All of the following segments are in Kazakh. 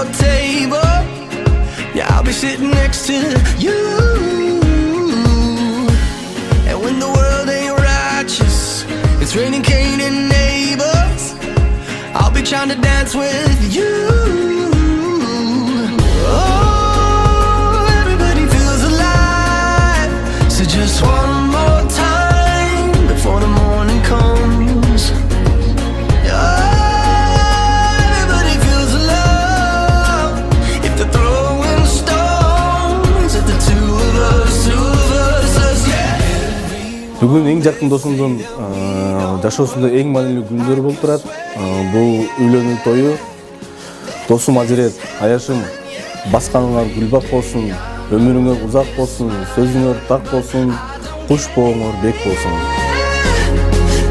your table. Yeah, I'll be sitting next to you. And when the world ain't righteous, it's raining Cain and Abel's, I'll be trying to dance with you. Oh, everybody feels alive. So just one more time before the morning comes. Everybody feels alone. If they're throwing stones at the two of us, yeah. Бүгін ең жақын досымдың жашоосунда ең маанилүү күндөрү болуп турат. Бул үйлөнүү тою. Досум Азирет, аяшым, басканыңар гүлбак болсун, өмүрүңөр узак болсун, сөзүңөр так болсун, куш бооңор бек болсун.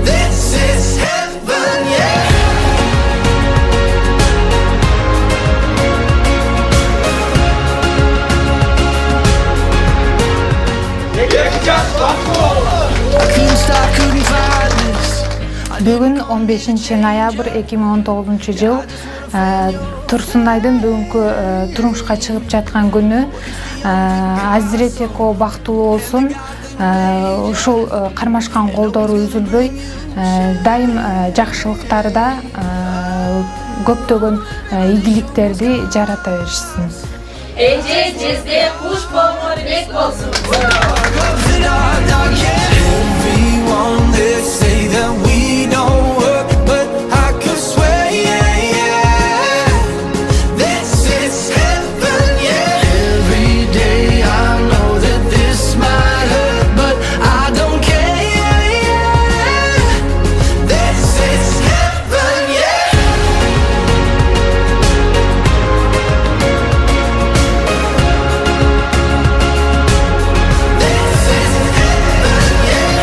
This is heaven, yeah. I couldn't stop, couldn't find this. Бүгін 15 ноябрь 2019 жыл Турсундайдын бүгүнкү турмушка чыгып жаткан күнү. Азирет эко бактылуу болсун. Ушул кармашкан колдору үзүлбөй, дайым жакшылыктарда көптөгөн ийгиликтерди жарата беришсин. Эже жезде куш бооңор бек болсун. Everyone they say that we don't work, but I could swear, yeah, yeah. This is heaven, yeah. Every day I know that this might hurt, but I don't care, yeah, yeah. This is heaven, yeah. This is heaven, yeah.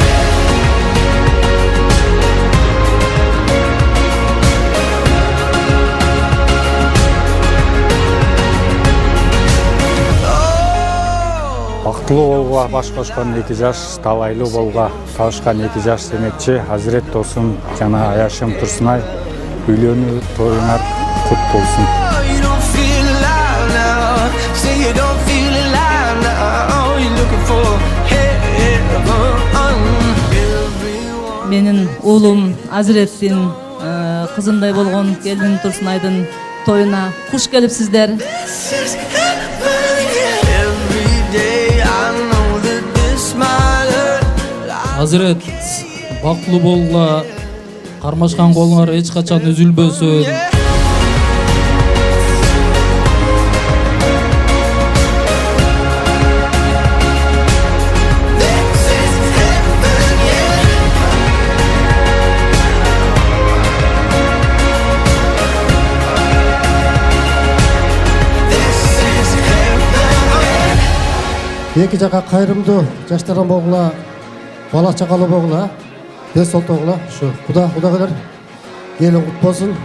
Бактылуу болууга баш кошкон 2 жаш, талайлуу болууга табышкан 2 жаш демекчи Азирет досум жана аяшым Турсунай үйлөнүү тоюңар кут болсун. You don't feel alive now. Say you don't feel alive now. You're looking for heaven. Everyone. Менин уулум Азиреттин кызындай болгон келин Турсунайдын тоюна куш келипсиздер. This is heaven, yeah. Every day I know that this might hurt. Азирет, бактылуу болууга, кармашкан колуңар эч качан үзүлбөсүн. This is heaven, yeah. This is heaven. Эки жака кайрымдуу жаштардан болгула, бала чакалуу болгула, ден соолтогула. Ушу Куда келер келин кут болсун.